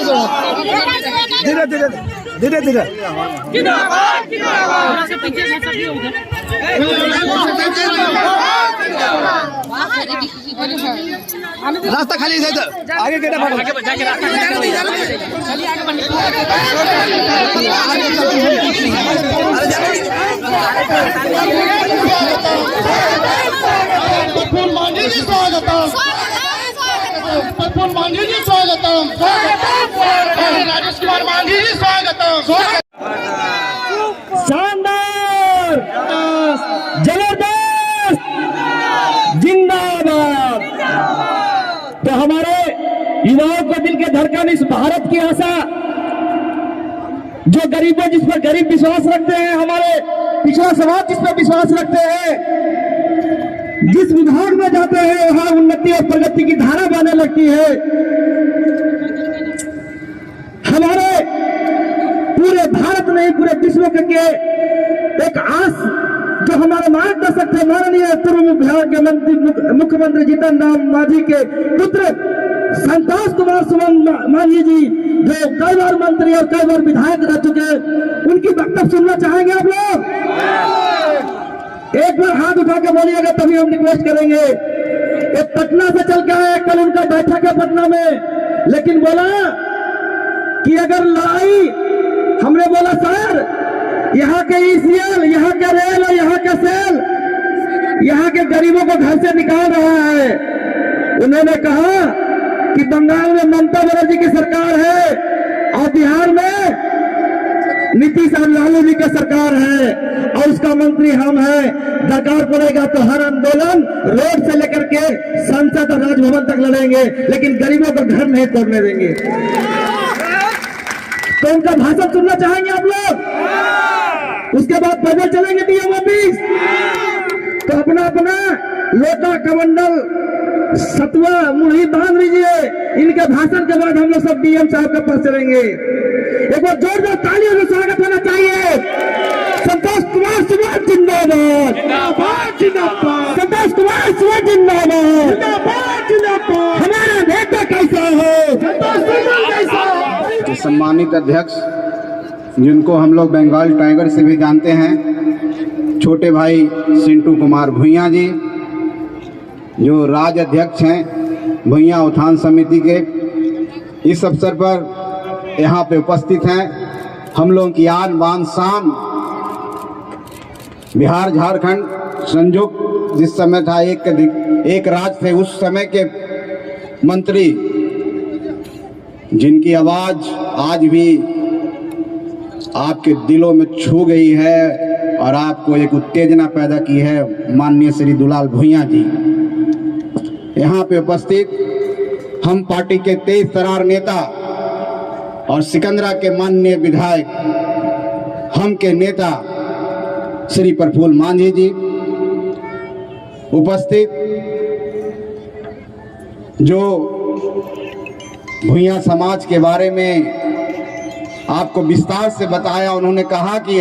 धीरे धीरे धीरे धीरे रास्ता खाली है आगे गेटा बढ़ो प्रफुल्ल मांझी जी स्वागतम प्रफुल्ल मांझी जी स्वागतम राजेश कुमार मांझी जी स्वागतम शानदार जबरदस्त जिंदाबाद। तो हमारे युवाओं को दिल के धड़कन इस भारत की आशा जो गरीबों जिस पर गरीब विश्वास रखते हैं, हमारे पिछड़ा समाज जिस पर विश्वास रखते हैं, जिस विभाग में जाते हैं वहां उन्नति और प्रगति की धारा बहने लगती है। हमारे पूरे भारत नहीं पूरे विश्व के एक आस जो हमारे मार्गदर्शक थे माननीय पूर्व बिहार के मुख्यमंत्री जीतन राम मांझी के पुत्र संतोष कुमार सुमन मांझी जी जो कई बार मंत्री और कई बार विधायक रह चुके, उनकी वक्तव्य सुनना चाहेंगे आप लोग? एक बार हाथ उठा के बोलिएगा तभी हम रिक्वेस्ट करेंगे। एक पटना से चल के आए, कल उनका बैठक है पटना में, लेकिन बोला कि अगर लड़ाई, हमने बोला सर यहाँ के ईसीएल, यहाँ के रेल और यहाँ के सेल यहाँ के गरीबों को घर से निकाल रहा है। उन्होंने कहा कि बंगाल में ममता बनर्जी की सरकार है और बिहार में नीतीश और लालू जी की सरकार है और उसका मंत्री हम हैं। दरकार पड़ेगा तो हर आंदोलन रोड से लेकर के संसद और राजभवन तक लड़ेंगे, लेकिन गरीबों को घर नहीं तोड़ने देंगे। तो उनका भाषण सुनना चाहेंगे आप लोग? उसके बाद पैदल चलेंगे डीएम ऑफिस। तो अपना अपना लोटा कमंडल सतुआ मुड़ी बांध लीजिए। इनके भाषण के बाद हम लोग सब डीएम साहब के पास चलेंगे। एक बार जोरदार तालियों से स्वागत होना चाहिए। संतोष कुमार सुमन जिंदाबाद, संतोष कुमार सुमन जिंदाबाद। हमारा नेता कैसा है? सम्मानित अध्यक्ष जिनको हम लोग बंगाल टाइगर से भी जानते हैं, छोटे भाई सिंटू कुमार भुइयां जी जो राज्य अध्यक्ष हैं भुइयां उत्थान समिति के, इस अवसर पर यहाँ पे उपस्थित हैं। हम लोगों की आन बान शान बिहार झारखंड संयुक्त जिस समय था एक राज्य थे, उस समय के मंत्री जिनकी आवाज आज भी आपके दिलों में छू गई है और आपको एक उत्तेजना पैदा की है, माननीय श्री दुलाल भुइयां जी। यहाँ पे उपस्थित हम पार्टी के तेज तरार नेता और सिकंदरा के माननीय विधायक, हम के नेता श्री प्रफुल्ल मांझी जी उपस्थित, जो भुइयां समाज के बारे में आपको विस्तार से बताया। उन्होंने कहा कि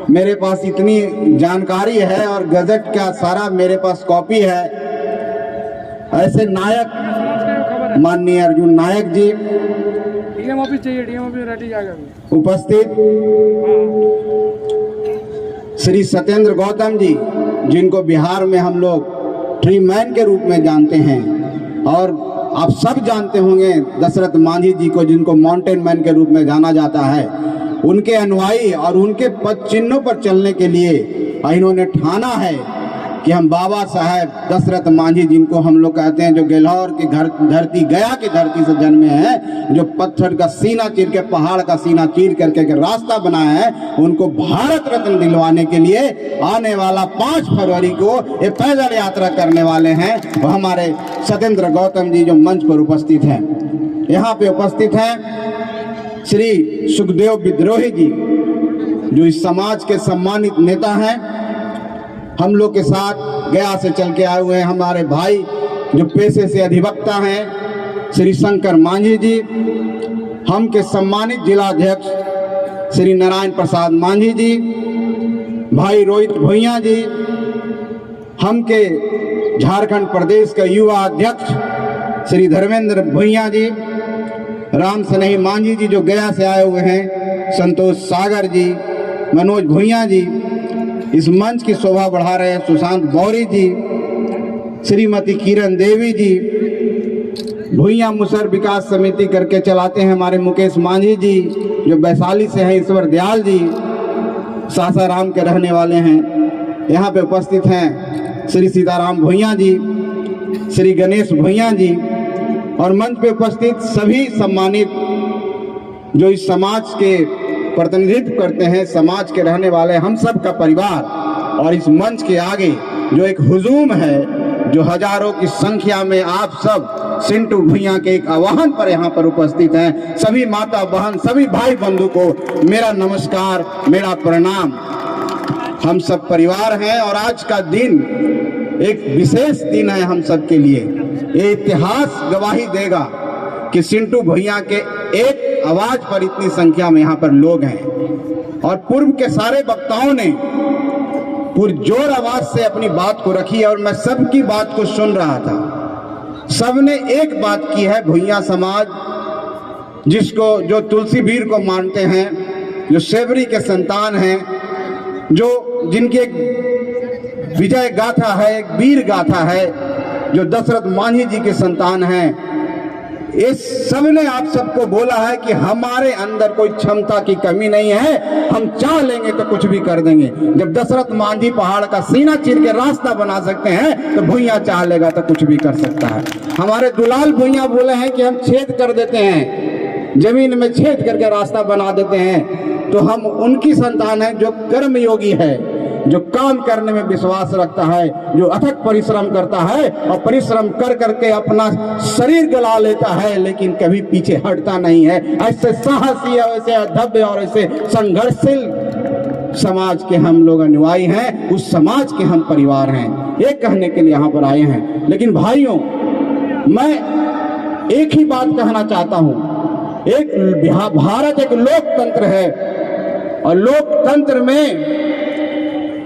मेरे पास इतनी जानकारी है और गजट का सारा मेरे पास कॉपी है। ऐसे नायक माननीय अर्जुन नायक जी उपस्थित, श्री सत्येंद्र गौतम जी जिनको बिहार में हम लोग ट्री मैन के रूप में जानते हैं, और आप सब जानते होंगे दशरथ मांझी जी को जिनको माउंटेन मैन के रूप में जाना जाता है। उनके अनुयायी और उनके पद चिन्हों पर चलने के लिए इन्होंने ठाना है कि हम बाबा साहेब दशरथ मांझी जिनको हम लोग कहते हैं, जो गेलौर की धरती गया की धरती से जन्मे हैं, जो पत्थर का सीना चीर के पहाड़ का सीना चीर करके एक रास्ता बनाया है, उनको भारत रत्न दिलवाने के लिए आने वाला 5 फरवरी को ये पैदल यात्रा करने वाले हैं। वो हमारे सत्येंद्र गौतम जी जो मंच पर उपस्थित हैं। यहाँ पे उपस्थित हैं श्री सुखदेव विद्रोही जी जो इस समाज के सम्मानित नेता हैं। हम लोग के साथ गया से चल के आए हुए हैं हमारे भाई जो पेशे से अधिवक्ता हैं श्री शंकर मांझी जी, हम के सम्मानित जिलाध्यक्ष श्री नारायण प्रसाद मांझी जी, भाई रोहित भुइयां जी, हम के झारखंड प्रदेश का युवा अध्यक्ष श्री धर्मेंद्र भुइयां जी, राम स्नेही मांझी जी जो गया से आए हुए हैं, संतोष सागर जी, मनोज भुइयां जी, इस मंच की शोभा बढ़ा रहे हैं सुशांत गौरी जी, श्रीमती किरण देवी जी, भुइयां मुसर विकास समिति करके चलाते हैं हमारे मुकेश मांझी जी जो वैशाली से हैं, ईश्वर दयाल जी सासाराम के रहने वाले हैं। यहाँ पे उपस्थित हैं श्री सीताराम भुइयां जी, श्री गणेश भुइयां जी और मंच पे उपस्थित सभी सम्मानित जो इस समाज के प्रतिनिधित्व करते हैं, समाज के रहने वाले हम सब का परिवार। और इस मंच के आगे जो एक हुजूम है जो हजारों की संख्या में आप सब सिंटू भुइयां के एक आह्वान पर यहाँ पर उपस्थित हैं, सभी माता बहन सभी भाई बंधु को मेरा नमस्कार, मेरा प्रणाम। हम सब परिवार हैं और आज का दिन एक विशेष दिन है हम सब के लिए। ये इतिहास गवाही देगा कि सिंटू भुइयां के एक आवाज पर इतनी संख्या में यहाँ पर लोग हैं। और पूर्व के सारे वक्ताओं ने पुरजोर आवाज से अपनी बात को रखी और मैं सबकी बात को सुन रहा था। सबने एक बात की है, भुइयां समाज जिसको जो तुलसी वीर को मानते हैं, जो सेवरी के संतान हैं, जो जिनकी एक विजय गाथा है, एक वीर गाथा है, जो दशरथ मांझी जी के संतान हैं, इस सब ने आप सबको बोला है कि हमारे अंदर कोई क्षमता की कमी नहीं है, हम चाह लेंगे तो कुछ भी कर देंगे। जब दशरथ मांझी पहाड़ का सीना चीर के रास्ता बना सकते हैं तो भुइयां चाह लेगा तो कुछ भी कर सकता है। हमारे दुलाल भुइयां बोले हैं कि हम छेद कर देते हैं, जमीन में छेद करके रास्ता बना देते हैं। तो हम उनकी संतान हैं जो कर्मयोगी है, जो काम करने में विश्वास रखता है, जो अथक परिश्रम करता है और परिश्रम कर करके अपना शरीर गला लेता है लेकिन कभी पीछे हटता नहीं है। ऐसे साहसी और ऐसे अधव्य और ऐसे संघर्षशील समाज के हम लोग अनुयायी हैं, उस समाज के हम परिवार हैं, ये कहने के लिए यहाँ पर आए हैं। लेकिन भाइयों, मैं एक ही बात कहना चाहता हूँ, एक भारत एक लोकतंत्र है और लोकतंत्र में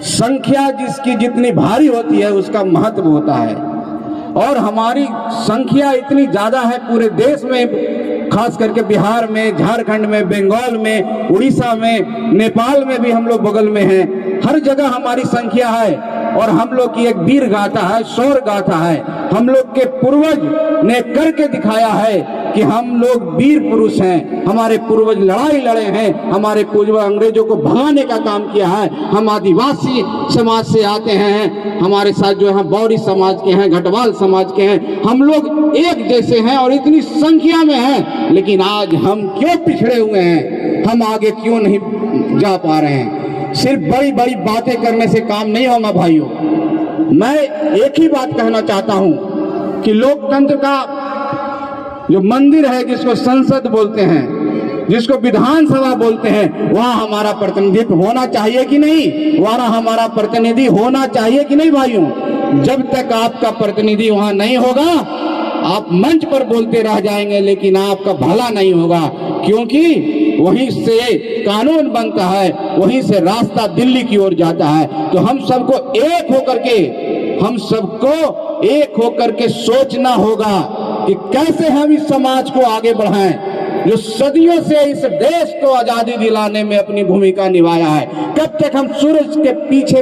संख्या जिसकी जितनी भारी होती है उसका महत्व होता है। और हमारी संख्या इतनी ज्यादा है पूरे देश में, खास करके बिहार में, झारखंड में, बंगाल में, उड़ीसा में, नेपाल में भी हम लोग बगल में हैं। हर जगह हमारी संख्या है और हम लोग की एक वीर गाथा है, शौर्य गाथा है। हम लोग के पूर्वज ने करके दिखाया है कि हम लोग वीर पुरुष हैं, हमारे पूर्वज लड़ाई लड़े हैं, हमारे पूर्वज अंग्रेजों को भगाने का काम किया है। हम आदिवासी समाज से आते हैं, हमारे साथ जो है बौरी समाज के हैं, घटवाल समाज के हैं, हम लोग एक जैसे हैं और इतनी संख्या में हैं। लेकिन आज हम क्यों पिछड़े हुए हैं, हम आगे क्यों नहीं जा पा रहे हैं? सिर्फ बड़ी बड़ी बातें करने से काम नहीं होगा भाइयों। मैं एक ही बात कहना चाहता हूं कि लोकतंत्र का जो मंदिर है, जिसको संसद बोलते हैं, जिसको विधानसभा बोलते हैं, वहां हमारा प्रतिनिधित्व होना चाहिए कि नहीं? वहां हमारा प्रतिनिधि होना चाहिए कि नहीं भाइयों? जब तक आपका प्रतिनिधि वहां नहीं होगा, आप मंच पर बोलते रह जाएंगे लेकिन आपका भला नहीं होगा, क्योंकि वहीं से कानून बनता है, वहीं से रास्ता दिल्ली की ओर जाता है। तो हम सबको एक होकर के सोचना होगा कि कैसे हम इस समाज को आगे बढ़ाएं जो सदियों से इस देश को आजादी दिलाने में अपनी भूमिका निभाया है। कब तक हम सूरज के पीछे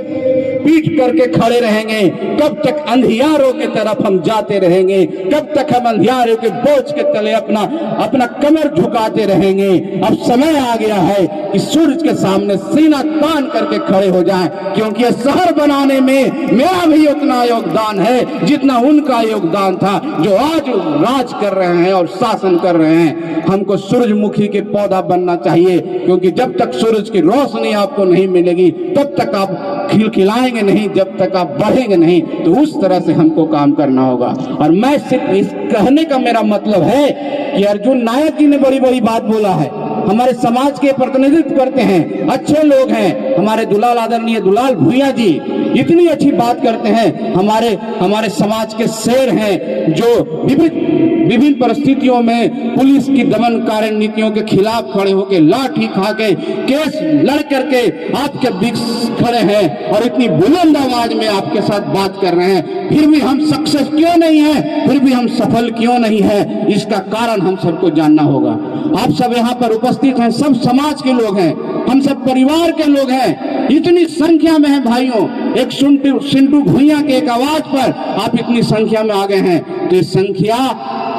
पीठ करके खड़े रहेंगे? कब तक अंधियारों की तरफ हम जाते रहेंगे? कब तक हम अंधियारों के बोझ के तले अपना कमर झुकाते रहेंगे? अब समय आ गया है कि सूरज के सामने सीना तान करके खड़े हो जाएं, क्योंकि ये शहर बनाने में मेरा भी उतना योगदान है जितना उनका योगदान था, जो आज राज कर रहे हैं और शासन कर रहे हैं। हमको सूरजमुखी के पौधा बनना चाहिए, क्योंकि जब तक सूरज की रोशनी आपको नहीं मिलेगी तब तक आप खिलखिलाएंगे नहीं, जब तक आप बढ़ेंगे नहीं। तो उस तरह से हमको काम करना होगा। और मैं सिर्फ इस कहने का मेरा मतलब है कि अर्जुन नायक जी ने बड़ी बड़ी बात बोला है, हमारे समाज के प्रतिनिधित्व करते हैं, अच्छे लोग हैं, हमारे दुलाल आदरणीय दुलाल भुइयां जी इतनी अच्छी बात करते हैं, हमारे समाज के शेर हैं जो विभिन्न परिस्थितियों में पुलिस की दमनकारी नीतियों के खिलाफ खड़े होकर लाठी खा के केस लड़ करके आपके बीच खड़े हैं और इतनी बुलंद आवाज में आपके साथ बात कर रहे हैं। फिर भी हम सक्सेस क्यों नहीं है, फिर भी हम सफल क्यों नहीं है, इसका कारण हम सबको जानना होगा। आप सब यहाँ पर उपस्थित हैं, सब समाज के लोग हैं, हम सब परिवार के लोग हैं, इतनी संख्या में हैं भाइयों। एक सिंटू भुइयां के एक आवाज पर आप इतनी संख्या में आ गए हैं, तो इस संख्या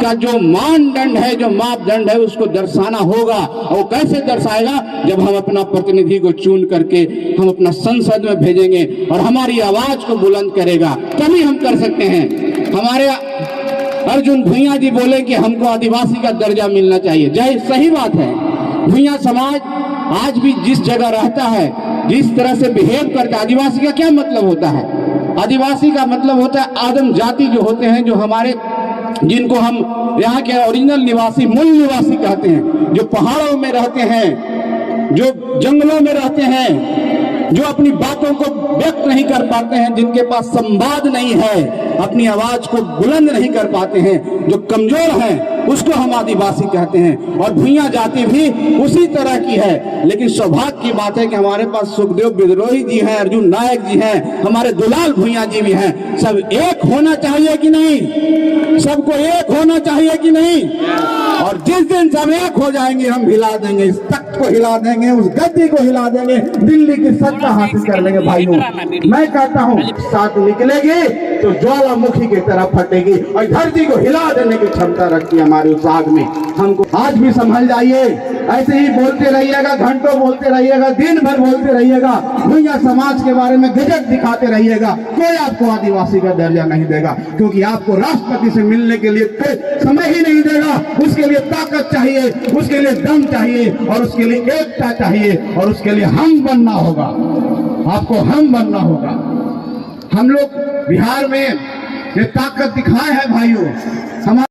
का जो मानदंड है, जो मापदंड है, उसको दर्शाना होगा। और वो कैसे दर्शाएगा? जब हम अपना प्रतिनिधि को चुन करके हम अपना संसद में भेजेंगे और हमारी आवाज को बुलंद करेगा, तभी हम कर सकते हैं। हमारे अर्जुन भुइयां जी बोले कि हमको आदिवासी का दर्जा मिलना चाहिए। जय, सही बात है। भुइयां समाज आज भी जिस जगह रहता है, जिस तरह से बिहेव करता है, आदिवासी का क्या मतलब होता है? आदिवासी का मतलब होता है आदम जाति जो होते हैं, जो हमारे, जिनको हम यहाँ के ओरिजिनल निवासी, मूल निवासी कहते हैं, जो पहाड़ों में रहते हैं, जो जंगलों में रहते हैं, जो अपनी बातों को व्यक्त नहीं कर पाते हैं, जिनके पास संवाद नहीं है, अपनी आवाज को बुलंद नहीं कर पाते हैं, जो कमजोर हैं, उसको हम आदिवासी कहते हैं। और भुइयां जाति भी उसी तरह की है। लेकिन सौभाग्य की बात है कि हमारे पास सुखदेव विद्रोही जी हैं, अर्जुन नायक जी हैं, हमारे दुलाल भुइयां जी भी हैं। सब एक होना चाहिए कि नहीं? सबको एक होना चाहिए कि नहीं? और जिस दिन सब एक हो जाएंगे, हम हिला देंगे, इस तख्त को हिला देंगे, उस गद्दी को हिला देंगे, दिल्ली की सत्ता हासिल कर लेंगे। भाइयों, मैं कहता हूँ साथ निकलेगी तो ज्वालामुखी की तरह फटेगी और धरती को हिला देने की क्षमता रखती है हमारे उस आग में। हमको आज भी संभल जाइए, ऐसे ही बोलते रहिएगा, घंटों बोलते रहिएगा, दिन भर बोलते रहिएगा, भुइयां समाज के बारे में गजब दिखाते रहिएगा, कोई आपको आदिवासी का दर्जा नहीं देगा, क्योंकि आपको राष्ट्रपति से मिलने के लिए समय ही नहीं देगा। उसके लिए ताकत चाहिए, उसके लिए दम चाहिए, और उसके लिए एकता चाहिए, और उसके लिए हम बनना होगा। आपको हम बनना होगा। हम लोग बिहार में ये ताकत दिखाए हैं भाइयों। हमारे